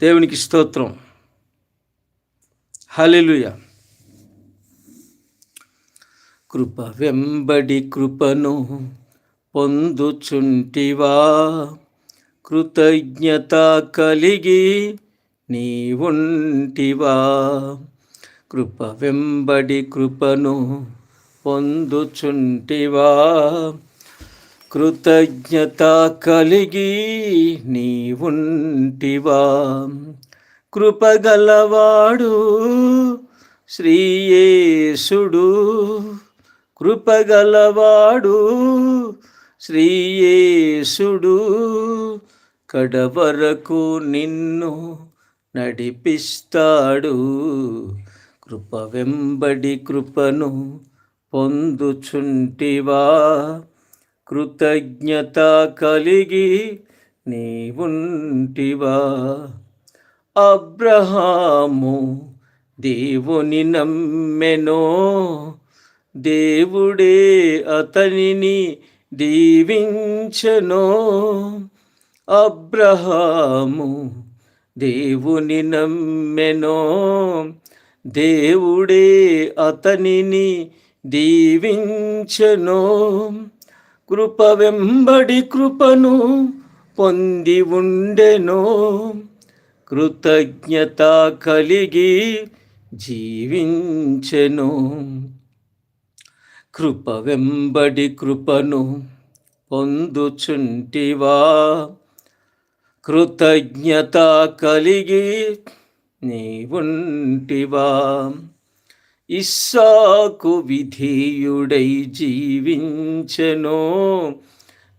దేవునికి స్తోత్రం. హల్లెలూయా. కృప వెంబడి కృపను పొందుచుంటివా, కృతజ్ఞత కలిగి నీవుంటివా. కృప వెంబడి కృపను పొందుచుంటివా, కృతజ్ఞత కలిగి నీవుంటివా. కృపగలవాడు శ్రీయేసుడు, కృపగలవాడు శ్రీయేసుడు, కడవరకు నిన్ను నడిపిస్తాడు. కృప వెంబడి కృపను పొందుచుంటివా, కృతజ్ఞత కలిగి నీవుంటివా. అబ్రహాము దేవుని నమ్మెనో, దేవుడే అతనిని దీవించెనో. అబ్రహాము దేవుని నమ్మెనో, దేవుడే అతనిని దీవించెనో. కృప వెంబడి కృపను పొంది ఉండెనో, కృతజ్ఞత కలిగి జీవించెను. కృప వెంబడి కృపను పొందుచుంటివా, కృతజ్ఞత కలిగి నీవుంటివా. ఇస్సాకు విధేయుడై జీవించెనో,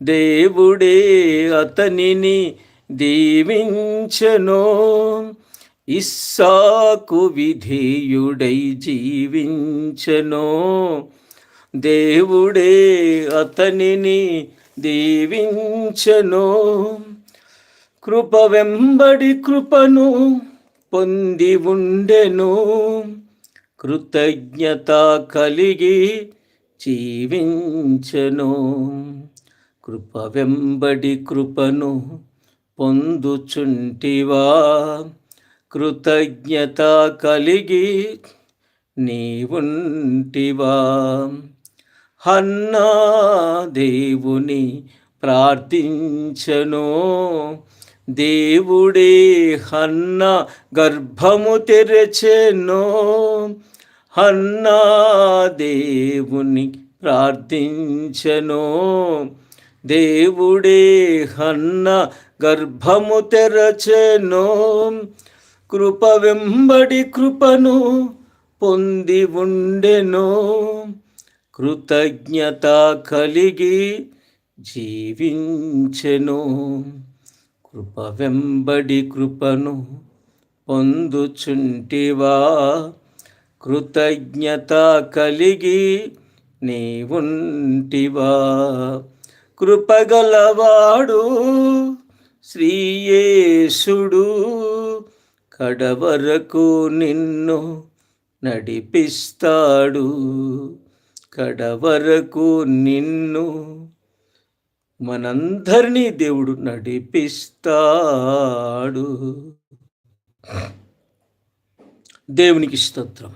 దేవుడే అతనిని దీవించెనో. ఇస్సాకు విధేయుడై జీవించెనో, దేవుడే అతనిని దీవించెనో. కృప వెంబడి కృపను పొంది ఉండెను, కృతజ్ఞత కలిగి జీవించెను. కృప వెంబడి కృపను పొందుచుంటివా, కృతజ్ఞత కలిగి నీవుంటివా. హన్నా దేవుని ప్రార్థించెనో, దేవుడే హన్నా గర్భము తెరచెనో. హన్నా దేవుని ప్రార్థించెనో, దేవుడే హన్నా గర్భము తెరచెనో. కృప వెంబడి కృపను పొంది ఉండెనో, కృతజ్ఞత కలిగి జీవించెను. కృప వెంబడి కృపను పొందుచుంటివా, కృతజ్ఞత కలిగి నీవుంటివా. కృపగలవాడు శ్రీయేసుడు, కడవరకు నిన్ను నడిపిస్తాడు. కడవరకు నిన్ను మనందరినీ దేవుడు నడిపిస్తాడు. దేవునికి స్తోత్రం.